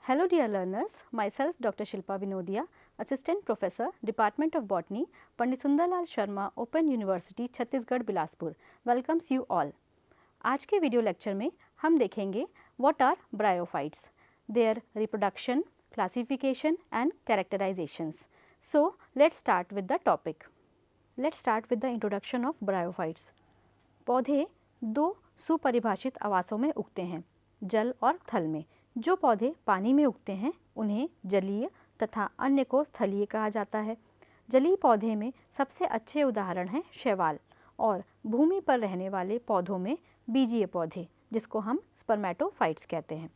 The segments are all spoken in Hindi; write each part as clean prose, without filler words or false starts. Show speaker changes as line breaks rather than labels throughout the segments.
Hello dear learners, myself Dr. Shilpa Vinodia, Assistant Professor, Department of Botany, Pandit Sundarlal Sharma, Open University, Chhattisgarh Bilaspur, welcomes you all. आज के वीडियो लेक्चर में हम देखेंगे what are bryophytes, their reproduction, classification and characterizations. So let's start with the topic. Let's start with the introduction of bryophytes. पौधे दो सुपरिभाषित आवासों में उगते हैं, जल और थल में. जो पौधे पानी में उगते हैं उन्हें जलीय तथा अन्य को स्थलीय कहा जाता है. जलीय पौधे में सबसे अच्छे उदाहरण हैं शैवाल और भूमि पर रहने वाले पौधों में बीजीय पौधे जिसको हम स्पर्मेटोफाइट्स कहते हैं.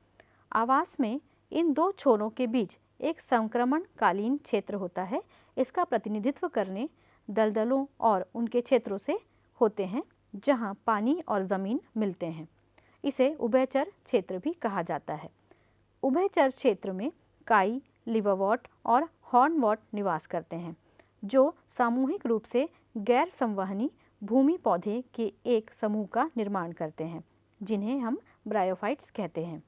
आवास में इन दो छोरों के बीच एक संक्रमणकालीन क्षेत्र होता है. इसका प्रतिनिधित्व करने दलदलों और उनके क्षेत्रों से होते हैं जहां पानी और ज़मीन मिलते हैं. इसे उभयचर क्षेत्र भी कहा जाता है. उभयचर क्षेत्र में काई, लिवरवॉट और हॉर्नवॉट निवास करते हैं जो सामूहिक रूप से गैर संवहनी भूमि पौधे के एक समूह का निर्माण करते हैं जिन्हें हम ब्रायोफाइट्स कहते हैं.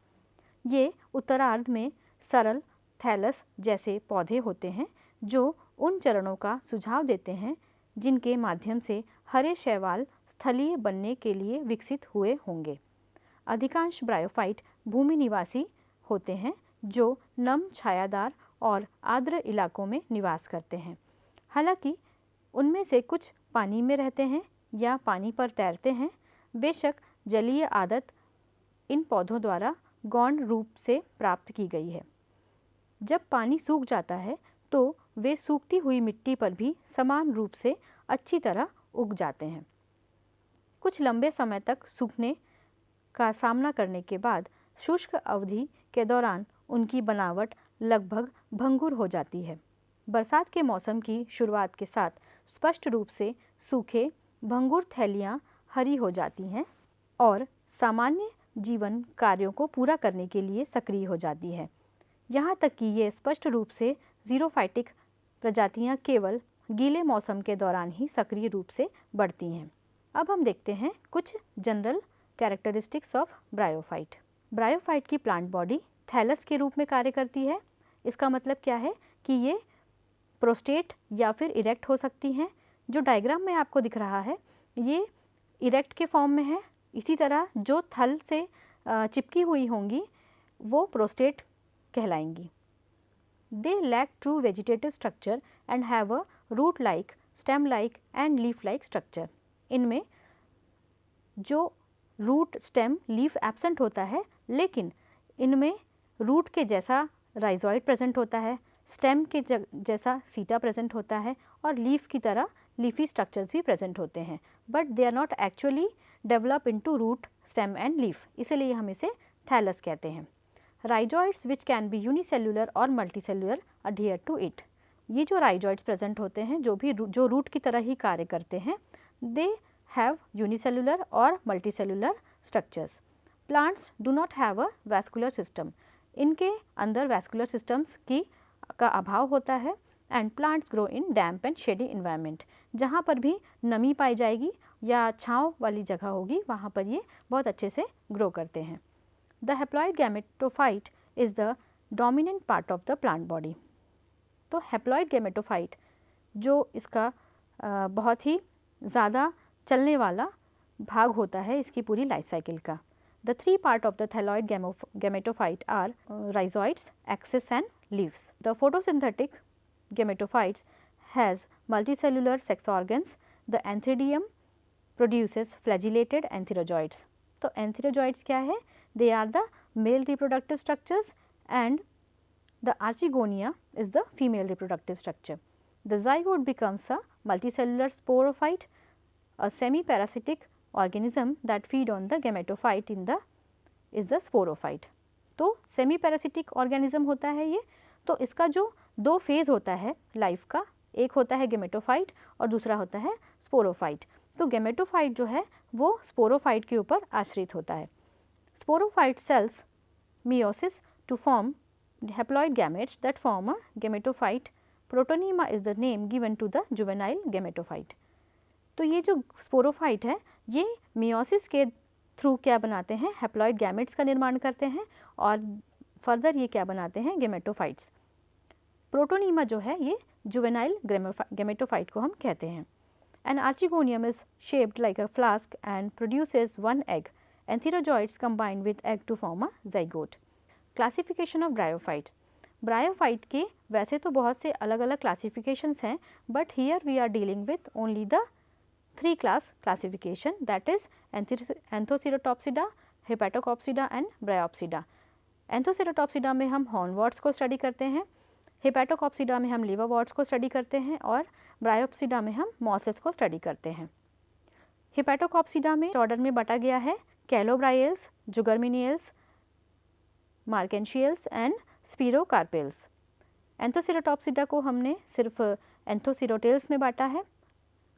ये उत्तरार्ध में सरल थैलस जैसे पौधे होते हैं जो उन चरणों का सुझाव देते हैं जिनके माध्यम से हरे शैवाल स्थलीय बनने के लिए विकसित हुए होंगे. अधिकांश ब्रायोफाइट भूमि निवासी होते हैं जो नम, छायादार और आर्द्र इलाकों में निवास करते हैं. हालांकि उनमें से कुछ पानी में रहते हैं या पानी पर तैरते हैं. बेशक जलीय आदत इन पौधों द्वारा गौण रूप से प्राप्त की गई है. जब पानी सूख जाता है तो वे सूखती हुई मिट्टी पर भी समान रूप से अच्छी तरह उग जाते हैं. कुछ लंबे समय तक सूखने का सामना करने के बाद शुष्क अवधि के दौरान उनकी बनावट लगभग भंगुर हो जाती है. बरसात के मौसम की शुरुआत के साथ स्पष्ट रूप से सूखे भंगुर थैलियाँ हरी हो जाती हैं और सामान्य जीवन कार्यों को पूरा करने के लिए सक्रिय हो जाती है. यहाँ तक कि ये स्पष्ट रूप से ज़ीरोफाइटिक प्रजातियाँ केवल गीले मौसम के दौरान ही सक्रिय रूप से बढ़ती हैं. अब हम देखते हैं कुछ general characteristics of bryophyte. Bryophyte की प्लांट बॉडी थैलस के रूप में कार्य करती है. इसका मतलब क्या है कि ये प्रोस्टेट या फिर इरेक्ट हो सकती हैं. जो डायग्राम में आपको दिख रहा है ये इरेक्ट के फॉर्म में है. इसी तरह जो थल से चिपकी हुई होंगी वो प्रोस्टेट कहलाएंगी. They lack true vegetative structure and have a root like, stem like and leaf like structure. इनमें जो रूट, स्टेम, लीफ एब्सेंट होता है लेकिन इनमें रूट के जैसा राइजोइड प्रेजेंट होता है, स्टेम के जैसा सीटा प्रेजेंट होता है और लीफ की तरह लीफी स्ट्रक्चर्स भी प्रेजेंट होते हैं. But they are not actually develop into root, stem and leaf, इसीलिए हम इसे थैलस कहते हैं. Rhizoids which can be unicellular और मल्टीसेल्युलर अडहियर टू इट. ये जो राइजोइड्स प्रेजेंट होते हैं जो रूट की तरह ही कार्य करते हैं, दे have unicellular or multicellular structures. Plants do not have a vascular system. इनके अंदर vascular systems का अभाव होता है and plants grow in damp and shady environment. जहाँ पर भी नमी पाई जाएगी या छाँव वाली जगह होगी वहाँ पर ये बहुत अच्छे से ग्रो करते हैं. The haploid gametophyte is the dominant part of the plant body. तो haploid gametophyte जो इसका बहुत ही ज़्यादा चलने वाला भाग होता है इसकी पूरी लाइफ साइकिल का. The three part of the thalloid gametophyte are rhizoids, axis and leaves. The photosynthetic gametophytes has multicellular sex organs. The antheridium produces flagellated antherozoids. तो एंथीरोजॉइड्स क्या है? They are the male reproductive structures and the archegonia is the female reproductive structure. The zygote becomes a multicellular sporophyte, a semi-parasitic organism that feed on the gametophyte is the sporophyte. तो सेमी पैरासिटिक ऑर्गेनिज्म होता है ये. तो इसका जो दो फेज होता है लाइफ का, एक होता है गेमेटोफाइट और दूसरा होता है स्पोरोफाइट. तो गेमेटोफाइट जो है वो स्पोरोफाइट के ऊपर आश्रित होता है. Sporophyte cells meiosis to form haploid gametes that form a gametophyte. Protonema is the name given to the juvenile gametophyte. तो ये जो स्पोरोफाइट है ये मियोसिस के थ्रू क्या बनाते हैं? हैप्लॉइड गैमेट्स का निर्माण करते हैं और फर्दर ये क्या बनाते हैं, गेमेटोफाइट्स। प्रोटोनीमा जो है ये जुवेनाइल गेमेटोफाइट को हम कहते हैं। An archegonium is shaped like a flask and produces one egg. Antherozoids combine with egg to form a zygote. Classification of bryophyte. Bryophyte के वैसे तो बहुत से अलग अलग क्लासिफिकेशंस हैं, but here we are dealing with only the 3 class classification, that is Anthoceratopsida, Hepatocopsida and Bryopsida. Anthoceratopsida में हम हॉर्नवॉर्ट्स को स्टडी करते हैं, हेपेटोकॉप्सिडा में हम लिवरवॉर्ट्स को स्टडी करते हैं और ब्रायोप्सिडा में हम मॉसेस को स्टडी करते हैं। हेपेटोकॉप्सिडा में ऑर्डर में बटा गया है कैलोब्रायल्स, जुगरमिनियल्स, मार्केंशियल्स एंड स्पीरोकार्पेल्स। एंथोसेरेटॉप्सिडा को हमने सिर्फ एंथोसेरोटेल्स में बांटा है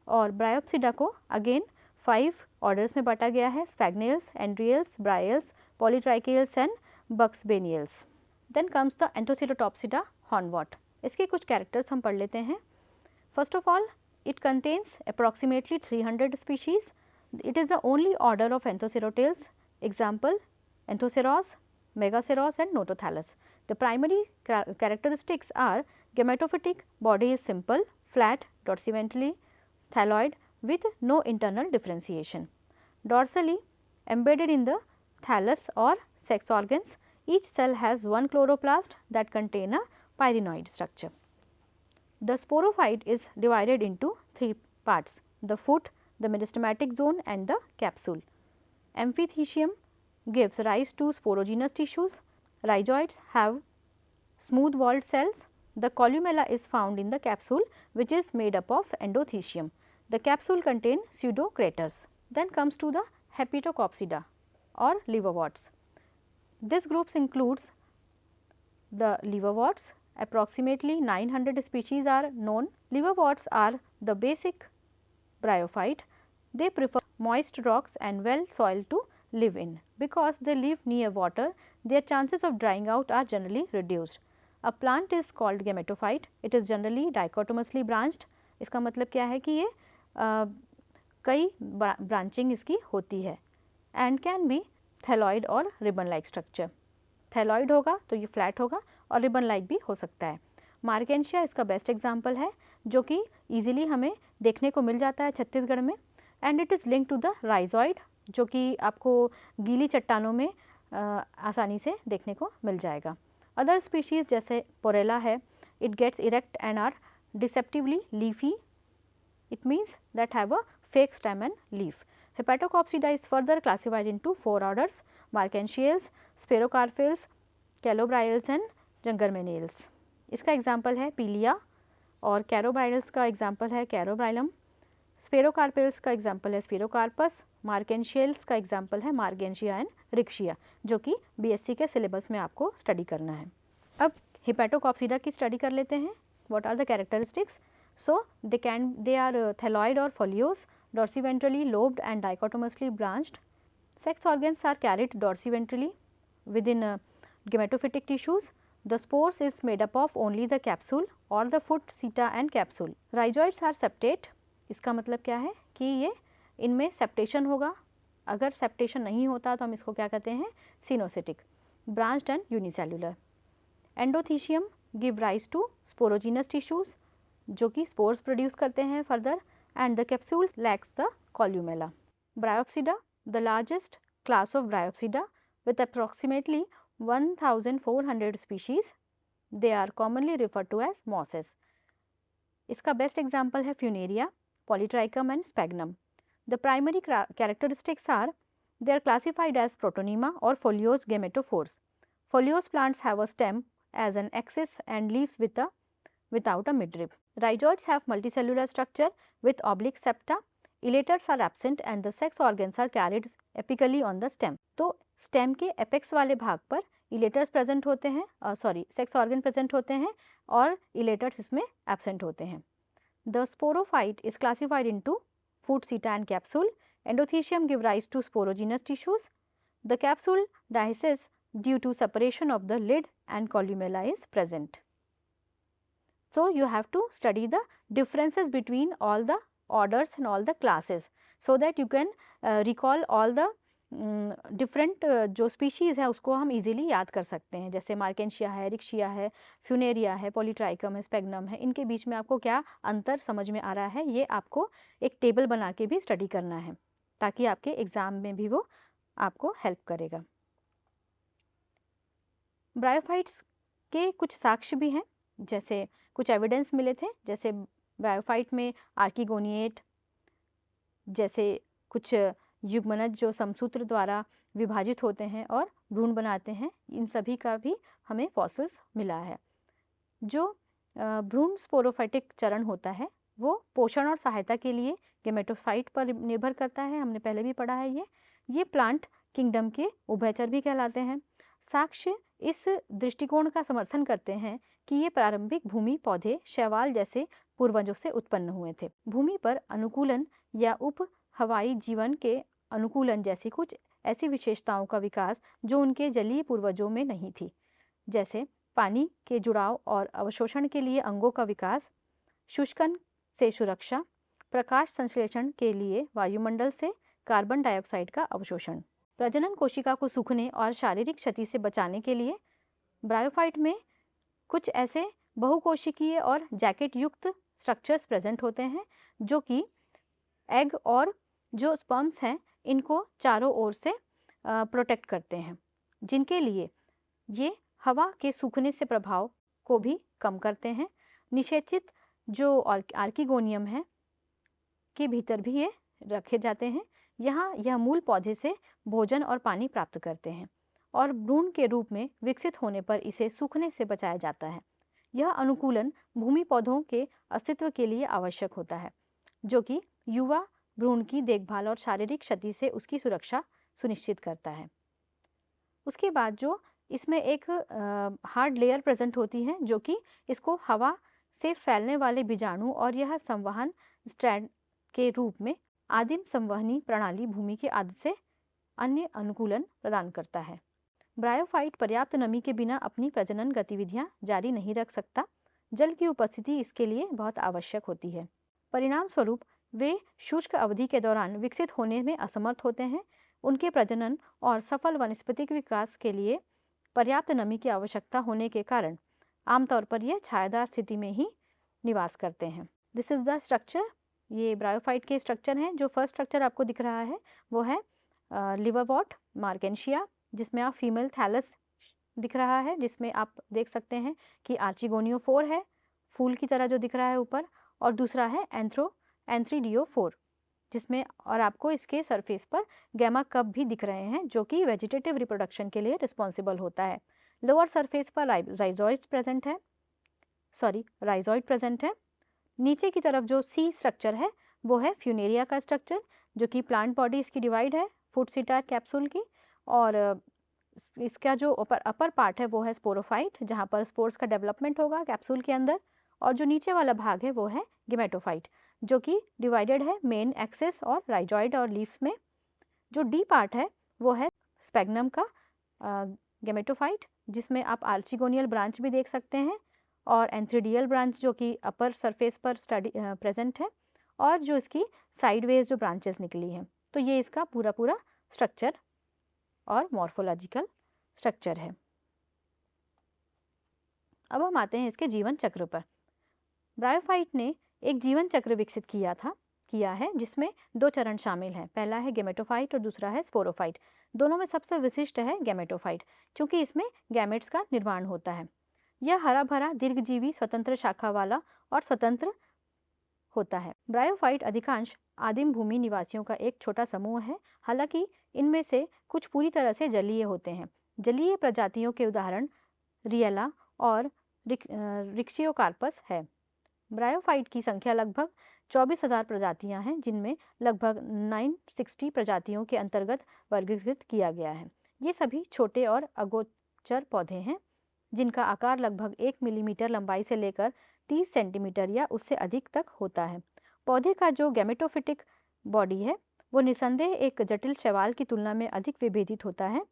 और ब्रायोप्सिडा को अगेन 5 ऑर्डर्स में बांटा गया है, Sphagnales, Andreaeales, Bryales, Polytrichales and Buxbaumiales. Then comes the Anthocerotopsida hornwort. इसके कुछ कैरेक्टर्स हम पढ़ लेते हैं। First of all, it contains approximately 300 species. It is the only order of Anthocerotales. Example Anthoceros, Megaceros and Notothylas. The primary characteristics are gametophytic body is simple, flat, dorsiventrally thalloid with no internal differentiation. Dorsally embedded in the thallus or sex organs, each cell has one chloroplast that contain a pyrenoid structure. The sporophyte is divided into 3 parts: the foot, the meristematic zone and the capsule. Amphithecium gives rise to sporogenous tissues. Rhizoids have smooth walled cells. The columella is found in the capsule, which is made up of endothecium. The capsule contains pseudocraters. Then comes to the Hepatocopsida or liverworts. This group includes the liverworts. Approximately 900 species are known. Liverworts are the basic bryophyte. They prefer moist rocks and well soil to live in. Because they live near water, their chances of drying out are generally reduced. A plant is called gametophyte. It is generally dichotomously branched. इसका मतलब क्या है कि ये कई ब्रांचिंग इसकी होती है एंड कैन बी थैलॉइड और रिबन लाइक स्ट्रक्चर। थैलॉइड होगा तो ये फ्लैट होगा और रिबन लाइक भी हो सकता है। मार्केंशिया इसका बेस्ट एग्जाम्पल है जो कि ईजिली हमें देखने को मिल जाता है छत्तीसगढ़ में and it is link to the rhizoid जो कि आपको गीली चट्टानों में आसानी से देखने को मिल जाएगा। अदर स्पीशीज़ जैसे पोरेला है, it gets erect and are deceptively leafy, it means that have a fake stem and leaf. Hepatocopsida is further classified into 4 orders: Markensiales, Sperocarpels, Calobryals and Jungermannials. इसका एग्जाम्पल है पीलिया और कैरोब्राइल्स का एग्जाम्पल है कैरोब्राइलम। स्पेरोकार्पेल्स का एग्जाम्पल है स्पेरोकार्पस। मार्केंशियल्स का एग्जाम्पल है मार्गेंशिया एंड रिक्शिया जो कि बीएससी के सिलेबस में आपको स्टडी करना है। अब हिपैटोकॉप्सिडा की स्टडी कर लेते हैं। What are the characteristics? So they are thalloid और foliose, dorsiventrally lobed and dichotomously branched. Sex organs are carried dorsiventrally within gametophytic tissues. The spores is made up of only the capsule or the foot, seta and capsule. Rhizoids are septate. इसका मतलब क्या है कि ये इनमें सेप्टेशन होगा। अगर सेप्टेशन नहीं होता तो हम इसको क्या कहते हैं? Coenocytic. Branched and unicellular. Endothecium give rise to sporogenous tissues जो कि स्पोर्स प्रोड्यूस करते हैं further, and the capsule lacks the columella. Bryopsida, the largest class of Bryopsida with approximately 1400 species. They are commonly referred to as mosses. इसका best example है Funaria, Polytrichum and Sphagnum. The primary characteristics are they are classified as Protonema or foliose gametophores. Foliose plants have a stem as an axis and leaves without a midrib. Rhizoids have multicellular structure with oblique septa. Elaters are absent and the sex organs are carried apically on the stem. तो स्टेम के एपेक्स वाले भाग पर इलेटर्स प्रेजेंट होते हैं, सेक्स ऑर्गन प्रेजेंट होते हैं और इलेटर्स इसमें एब्सेंट होते हैं। The sporophyte is classified into foot, seta and capsule. Endothecium give rise to sporogenous tissues. The capsule dehisces due to separation of the lid and columella is present. So you have to study the differences between all the orders and all the classes so that you can recall all the different जो स्पीशीज़ है उसको हम इजीली याद कर सकते हैं, जैसे मार्केंशिया है, रिक्शिया है, फ्यूनेरिया है, पॉलीट्राइकम है, स्पेगनम है। इनके बीच में आपको क्या अंतर समझ में आ रहा है, ये आपको एक टेबल बना के भी स्टडी करना है, ताकि आपके एग्ज़ाम में भी वो आपको हेल्प करेगा। ब्रायोफाइट्स के कुछ साक्ष्य भी हैं, जैसे कुछ एविडेंस मिले थे, जैसे ब्रायोफाइट में आर्किगोनिएट जैसे कुछ युग्मनज जो समसूत्र द्वारा विभाजित होते हैं और भ्रूण बनाते हैं, इन सभी का भी हमें फॉसिल्स मिला है। जो भ्रूण स्पोरोफाइटिक चरण होता है वो पोषण और सहायता के लिए गेमेटोफाइट पर निर्भर करता है, हमने पहले भी पढ़ा है। ये प्लांट किंगडम के उभयचर भी कहलाते हैं। साक्ष्य इस दृष्टिकोण का समर्थन करते हैं कि ये प्रारंभिक भूमि पौधे शैवाल जैसे पूर्वजों से उत्पन्न हुए थे। भूमि पर अनुकूलन या उप हवाई जीवन के अनुकूलन जैसी कुछ ऐसी विशेषताओं का विकास जो उनके जलीय पूर्वजों में नहीं थी, जैसे पानी के जुड़ाव और अवशोषण के लिए अंगों का विकास, शुष्कन से सुरक्षा, प्रकाश संश्लेषण के लिए वायुमंडल से कार्बन डाइऑक्साइड का अवशोषण। प्रजनन कोशिका को सूखने और शारीरिक क्षति से बचाने के लिए ब्रायोफाइट में कुछ ऐसे बहुकोशिकीय और जैकेट युक्त स्ट्रक्चर्स प्रेजेंट होते हैं जो कि एग और जो स्पर्म्स हैं इनको चारों ओर से प्रोटेक्ट करते हैं, जिनके लिए ये हवा के सूखने से प्रभाव को भी कम करते हैं। निषेचित जो आर्किगोनियम है के भीतर भी ये रखे जाते हैं। यहाँ यह मूल पौधे से भोजन और पानी प्राप्त करते हैं और भ्रूण के रूप में विकसित होने पर इसे सूखने से बचाया जाता है। यह अनुकूलन भूमि पौधों के अस्तित्व के लिए आवश्यक होता है, जो कि युवा भ्रूण की देखभाल और शारीरिक क्षति से उसकी सुरक्षा सुनिश्चित करता है। उसके बाद जो इसमें एक हार्ड लेयर प्रेजेंट होती है जो कि इसको हवा से फैलने वाले बीजाणु और यह संवहन स्ट्रैंड के रूप में आदिम संवहनी प्रणाली भूमि के आदि से अन्य अनुकूलन प्रदान करता है। ब्रायोफाइट पर्याप्त नमी के बिना अपनी प्रजनन गतिविधियां जारी नहीं रख सकता। जल की उपस्थिति इसके लिए बहुत आवश्यक होती है। परिणाम स्वरूप वे शुष्क अवधि के दौरान विकसित होने में असमर्थ होते हैं। उनके प्रजनन और सफल वानस्पतिक विकास के लिए पर्याप्त नमी की आवश्यकता होने के कारण आमतौर पर यह छायादार स्थिति में ही निवास करते हैं। This is the structure. ये ब्रायोफाइट के स्ट्रक्चर हैं। जो फर्स्ट स्ट्रक्चर आपको दिख रहा है वो है लिवरवॉर्ट मार्केंशिया, जिसमें आप फीमेल थैलस दिख रहा है, जिसमें आप देख सकते हैं कि आर्चिगोनियोफोर है, फूल की तरह जो दिख रहा है ऊपर, और दूसरा है एंथ्रीडियोफोर, जिसमें और आपको इसके सरफेस पर गैमा कप भी दिख रहे हैं जो कि वेजिटेटिव रिप्रोडक्शन के लिए रिस्पॉन्सिबल होता है। लोअर सरफेस पर राइजॉइड प्रेजेंट है। नीचे की तरफ जो सी स्ट्रक्चर है वो है फ्यूनेरिया का स्ट्रक्चर, जो कि प्लांट बॉडी इसकी डिवाइड है फूड सिटार कैप्सूल की, और इसका जो अपर पार्ट है वो है स्पोरोफाइट, जहाँ पर स्पोर्स का डेवलपमेंट होगा कैप्सूल के अंदर, और जो नीचे वाला भाग है वो है गेमेटोफाइट, जो कि डिवाइडेड है मेन एक्सेस और राइजॉइड और लीव्स में। जो डी पार्ट है वो है स्पेगनम का गेमेटोफाइट, जिसमें आप आर्चिगोनियल ब्रांच भी देख सकते हैं, और एंथ्रीडियल ब्रांच जो कि अपर सरफेस पर प्रेजेंट है, और जो इसकी साइडवेज जो ब्रांचेस निकली हैं। तो ये इसका पूरा स्ट्रक्चर और मॉर्फोलॉजिकल स्ट्रक्चर है। अब हम आते हैं इसके जीवन चक्र पर। ब्रायोफाइट ने एक जीवन चक्र विकसित किया है जिसमें 2 चरण शामिल हैं। पहला है गेमेटोफाइट और दूसरा है स्पोरोफाइट। दोनों में सबसे विशिष्ट है गेमेटोफाइट, क्योंकि इसमें गैमेट्स का निर्माण होता है। यह हरा भरा दीर्घजीवी स्वतंत्र शाखा वाला और स्वतंत्र होता है। ब्रायोफाइट अधिकांश आदिम भूमि निवासियों का एक छोटा समूह है, हालांकि इनमें से कुछ पूरी तरह से जलीय होते हैं। जलीय प्रजातियों के उदाहरण रिएला और रिक्शियोकार्पस है। ब्रायोफाइट की संख्या लगभग 24,000 प्रजातियां हैं, जिनमें लगभग 960 प्रजातियों के अंतर्गत वर्गीकृत किया गया है। ये सभी छोटे और अगोचर पौधे हैं जिनका आकार लगभग 1 मिलीमीटर लंबाई से लेकर 30 सेंटीमीटर या उससे अधिक तक होता है। पौधे का जो गैमेटोफिटिक बॉडी है वो निसंदेह एक जटिल शैवाल की तुलना में अधिक विभेदित होता है।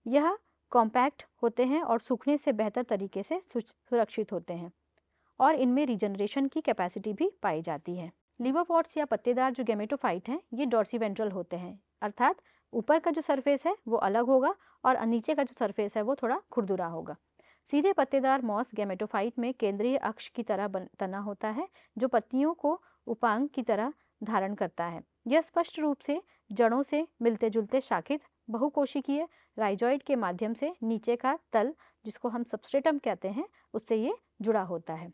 यह कॉम्पैक्ट होते हैं और सूखने से बेहतर तरीके से सुरक्षित होते हैं, और इनमें रीजनरेशन की कैपेसिटी भी पाई जाती है। लिवरवॉर्ट्स या पत्तेदार जो गैमेटोफाइट हैं ये डॉर्सीवेंट्रल होते हैं, अर्थात ऊपर का जो सरफेस है वो अलग होगा और नीचे का जो सरफेस है वो थोड़ा खुरदुरा होगा। सीधे पत्तेदार मॉस गैमेटोफाइट में केंद्रीय अक्ष की तरह तना होता है जो पत्तियों को उपांग की तरह धारण करता है। यह स्पष्ट रूप से जड़ों से मिलते जुलते शाखित बहुकोशिकीय राइजॉइड के माध्यम से नीचे का तल, जिसको हम सबस्ट्रेटम कहते हैं, उससे ये जुड़ा होता है।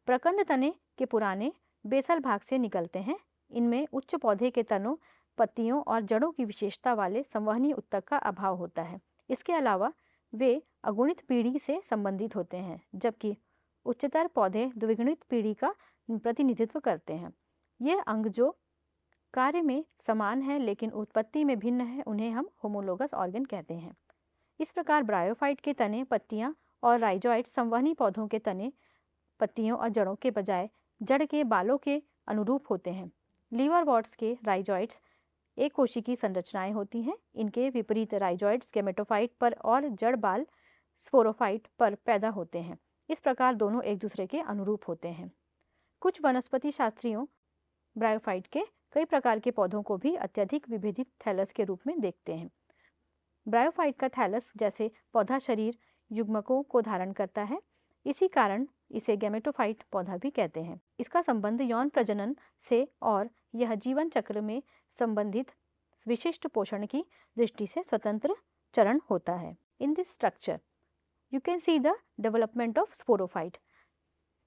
प्रकंद तने के पुराने बेसल भाग से निकलते हैं। इनमें उच्च पौधे के तनों, पत्तियों और जड़ों की विशेषता वाले संवहनी ऊतक का अभाव होता है। इसके अलावा वे अगुणित पीढ़ी से संबंधित होते हैं, जबकि उच्चतर पौधे द्विगुणित पीढ़ी का प्रतिनिधित्व करते हैं। यह अंग जो कार्य में समान है लेकिन उत्पत्ति में भिन्न है, उन्हें हम होमोलोगस ऑर्गन कहते हैं। इस प्रकार ब्रायोफाइट के तने, पत्तियां और राइजॉइड संवहनी पौधों के तने, पत्तियों और जड़ों के बजाय जड़ के बालों के अनुरूप होते हैं। लीवरवॉर्ट्स के राइजॉइड्स एक कोशिकीय संरचनाएं होती हैं। इनके विपरीत राइजॉइड्स गैमेटोफाइट पर और जड़ बाल स्पोरोफाइट पर पैदा होते हैं। इस प्रकार दोनों एक दूसरे के अनुरूप होते हैं। कुछ वनस्पति शास्त्रियों ब्रायोफाइट के कई प्रकार के पौधों को भी अत्यधिक विभेदित थैलस के रूप में देखते हैं। ब्रायोफाइट का थैलस जैसे पौधा शरीर युग्मकों को धारण करता है, इसी कारण इसे गैमेटोफाइट पौधा भी कहते हैं। इसका संबंध यौन प्रजनन से और यह जीवन चक्र में संबंधित विशिष्ट पोषण की दृष्टि से स्वतंत्र चरण होता है। In this structure you can see the development of sporophyte.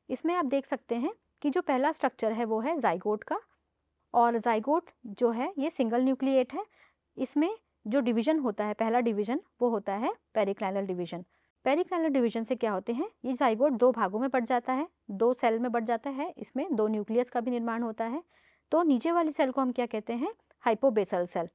इसमें आप देख सकते हैं कि जो पहला स्ट्रक्चर है वो है जाइगोट का, और जाइगोट जो है ये सिंगल न्यूक्लिएट है। इसमें जो डिवीजन होता है, पहला डिवीजन, वो होता है पेरिक्लाइनल डिवीजन। पेरिक्लाइनल डिवीजन से क्या होते हैं, ये जाइगोट दो भागों में बढ़ जाता है, दो सेल में बढ़ जाता है। इसमें दो न्यूक्लियस का भी निर्माण होता है। तो नीचे वाली सेल को हम क्या कहते हैं, हाइपोबेसल सेल।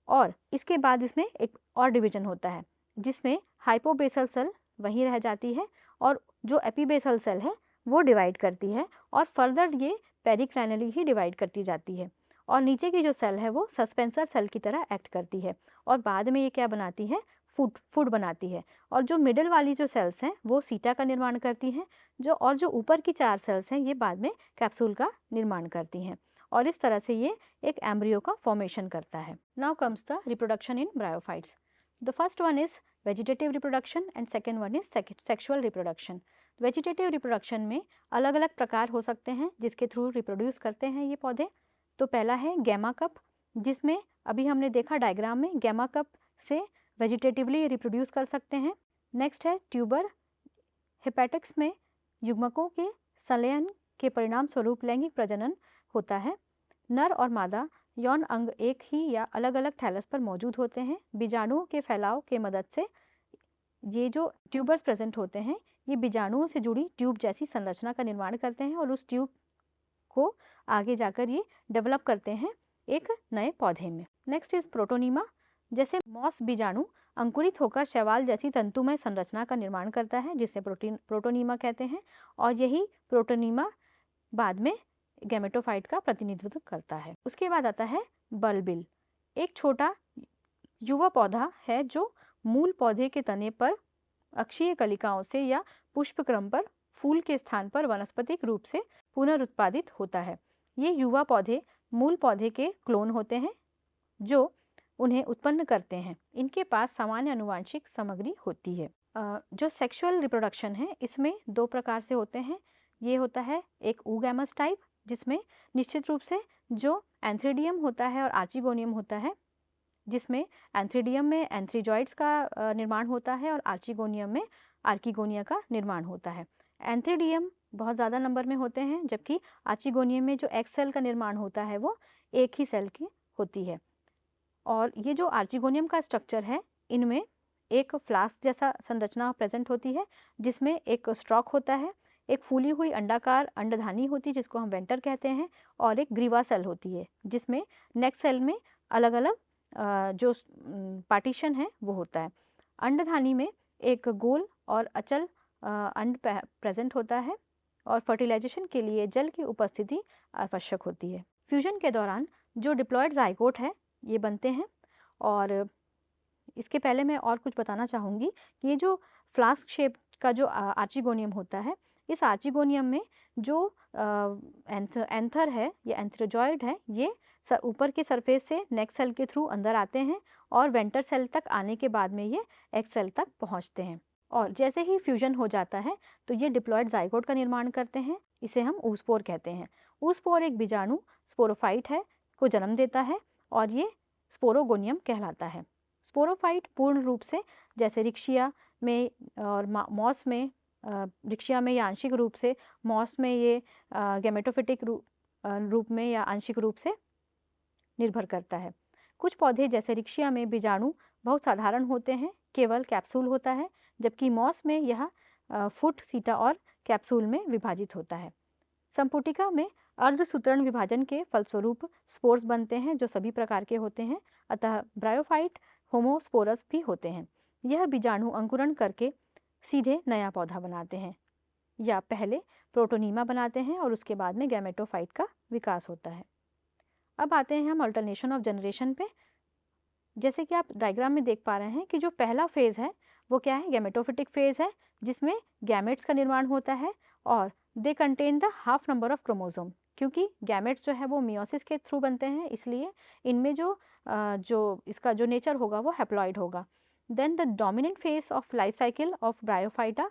और इसके बाद इसमें एक और डिवीजन होता है जिसमें हाइपोबेसल सेल वहीं रह जाती है और जो एपीबेसल सेल है वो डिवाइड करती है, और फर्दर ये पेरिक्लाइनली ही डिवाइड करती जाती है। और नीचे की जो सेल है वो सस्पेंसर सेल की तरह एक्ट करती है और बाद में ये क्या बनाती है, फूड बनाती है। और जो मिडिल वाली जो सेल्स हैं वो सीटा का निर्माण करती हैं, जो ऊपर की चार सेल्स हैं ये बाद में कैप्सूल का निर्माण करती हैं। और इस तरह से ये एक एम्ब्रियो का फॉर्मेशन करता है। Now comes the reproduction in bryophytes. The first one is vegetative reproduction and second one is sexual reproduction. Vegetative reproduction में अलग अलग प्रकार हो सकते हैं जिसके थ्रू रिप्रोड्यूस करते हैं ये पौधे। तो पहला है गैमा कप, जिसमें अभी हमने देखा डायग्राम में, गैमा कप से वेजिटेटिवली रिप्रोड्यूस कर सकते हैं। नेक्स्ट है ट्यूबर। हेपेटिक्स में युग्मकों के संलयन के परिणाम स्वरूप लैंगिक प्रजनन होता है। नर और मादा यौन अंग एक ही या अलग अलग थैलस पर मौजूद होते हैं। बीजाणुओं के फैलाव के मदद से ये जो ट्यूबर्स प्रेजेंट होते हैं ये बीजाणुओं से जुड़ी ट्यूब जैसी संरचना का निर्माण करते हैं और उस ट्यूब को आगे जाकर ये डेवलप करते हैं एक नए पौधे में। Next is protonema. जैसे मॉस बीजाणु अंकुरित होकर शैवाल जैसी तंतुमय संरचना का निर्माण करता है जिसे प्रोटोनीमा कहते हैं, और यही प्रोटोनीमा बाद में गैमेटोफाइट का प्रतिनिधित्व करता है। उसके बाद आता है बल्बिल। एक छोटा युवा पौधा है जो मूल पौधे के तने पर अक्षीय कलिकाओं से या पुष्पक्रम पर फूल के स्थान पर वानस्पतिक रूप से पुनरुत्पादित होता है। ये युवा पौधे मूल पौधे के क्लोन होते हैं जो उन्हें उत्पन्न करते हैं। इनके पास सामान्य आनुवंशिक सामग्री होती है। जो सेक्सुअल रिप्रोडक्शन है इसमें दो प्रकार से होते हैं। ये होता है एक oogamous टाइप, जिसमें निश्चित रूप से जो एंथ्रीडियम होता है और आर्चिगोनियम होता है, जिसमें एंथ्रीडियम में एंथ्रीजॉइड्स का निर्माण होता है और आर्चिगोनियम में आर्किगोनिया का निर्माण होता है। एंथ्रीडियम बहुत ज़्यादा नंबर में होते हैं, जबकि आर्चिगोनियम में जो एक सेल का निर्माण होता है वो एक ही सेल की होती है। और ये जो आर्चिगोनियम का स्ट्रक्चर है इनमें एक फ्लास्क जैसा संरचना प्रेजेंट होती है जिसमें एक स्टॉक होता है, एक फूली हुई अंडाकार अंडधानी होती है जिसको हम वेंटर कहते हैं, और एक ग्रीवा सेल होती है जिसमें नेक्स्ट सेल में अलग अलग जो पार्टीशन है वो होता है। अंडधानी में एक गोल और अचल अंड प्रेजेंट होता है और फर्टिलाइजेशन के लिए जल की उपस्थिति आवश्यक होती है। फ्यूजन के दौरान जो डिप्लॉयड जाइगोट है ये बनते हैं। और इसके पहले मैं और कुछ बताना चाहूँगी कि ये जो फ्लास्क शेप का जो आर्चिगोनियम होता है, इस आर्चिगोनियम में जो एंथर है या एंथ्रोजॉइड है ये ऊपर की सरफेस से नेक्स्ट सेल के थ्रू अंदर आते हैं और वेंटर सेल तक आने के बाद में ये एग सेल तक पहुंचते हैं। और जैसे ही फ्यूजन हो जाता है तो ये डिप्लॉयड जाइगोट का निर्माण करते हैं, इसे हम oospore कहते हैं। oospore एक बीजाणु स्पोरोफाइट है को जन्म देता है और ये स्पोरोगोनियम कहलाता है। स्पोरोफाइट पूर्ण रूप से जैसे रिक्शिया में और मॉस में, रिक्शिया में या आंशिक रूप से, मॉस में ये गैमेटोफिटिक रूप में या आंशिक रूप से निर्भर करता है। कुछ पौधे जैसे रिक्शिया में बीजाणु बहुत साधारण होते हैं, केवल कैप्सूल होता है, जबकि मॉस में यह फुट, सीटा और कैप्सूल में विभाजित होता है। संपुटिका में अर्धसूत्रण विभाजन के फलस्वरूप स्पोर्स बनते हैं जो सभी प्रकार के होते हैं, अतः ब्रायोफाइट होमोस्पोरस भी होते हैं। यह बीजाणु अंकुरण करके सीधे नया पौधा बनाते हैं या पहले प्रोटोनीमा बनाते हैं और उसके बाद में गैमेटोफाइट का विकास होता है। अब आते हैं हम अल्टरनेशन ऑफ जनरेशन पे। जैसे कि आप डायग्राम में देख पा रहे हैं कि जो पहला फेज़ है वो क्या है, गैमेटोफिटिक फेज़ है, जिसमें गैमेट्स का निर्माण होता है और they contain the half number of chromosome. क्योंकि गैमेट्स जो है वो मियोसिस के थ्रू बनते हैं, इसलिए इनमें जो इसका जो नेचर होगा वो हैप्लॉइड होगा। Then the dominant phase of life cycle of Bryophyta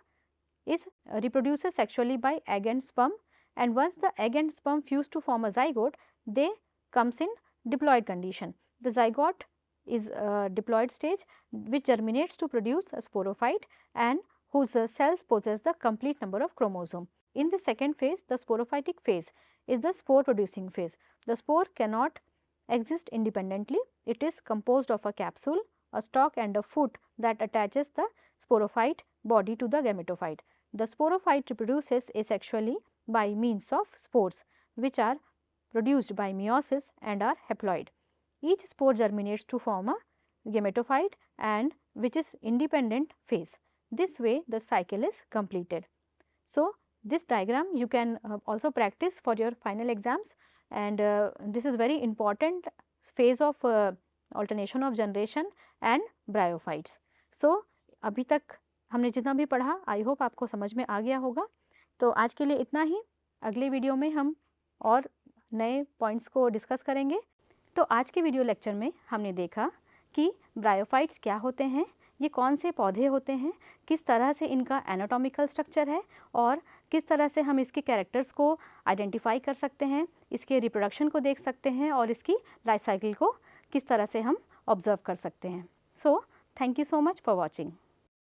is reproduces sexually by egg and sperm, and once the egg and sperm fuse to form a zygote, they comes in diploid condition. The zygote is a diploid stage which germinates to produce a sporophyte and whose cells possess the complete number of chromosome. In the second phase, the sporophytic phase is the spore producing phase. The spore cannot exist independently. It is composed of a capsule, a stalk and a foot that attaches the sporophyte body to the gametophyte. The sporophyte reproduces asexually by means of spores which are produced by meiosis and are haploid. Each spore germinates to form a gametophyte and which is independent phase. This way the cycle is completed. So, this diagram you can also practice for your final exams, and this is very important phase of alternation of generation and bryophytes. So, अभी तक हमने जितना भी पढ़ा आई होप आपको समझ में आ गया होगा। तो आज के लिए इतना ही, अगले वीडियो में हम और नए पॉइंट्स को डिस्कस करेंगे। तो आज के वीडियो लेक्चर में हमने देखा कि ब्रायोफाइट्स क्या होते हैं, ये कौन से पौधे होते हैं, किस तरह से इनका एनाटॉमिकल स्ट्रक्चर है और किस तरह से हम इसके कैरेक्टर्स को आइडेंटिफाई कर सकते हैं, इसके रिप्रोडक्शन को देख सकते हैं और इसकी लाइफ साइकिल को किस तरह से हम ऑब्जर्व कर सकते हैं। So thank you so much for watching.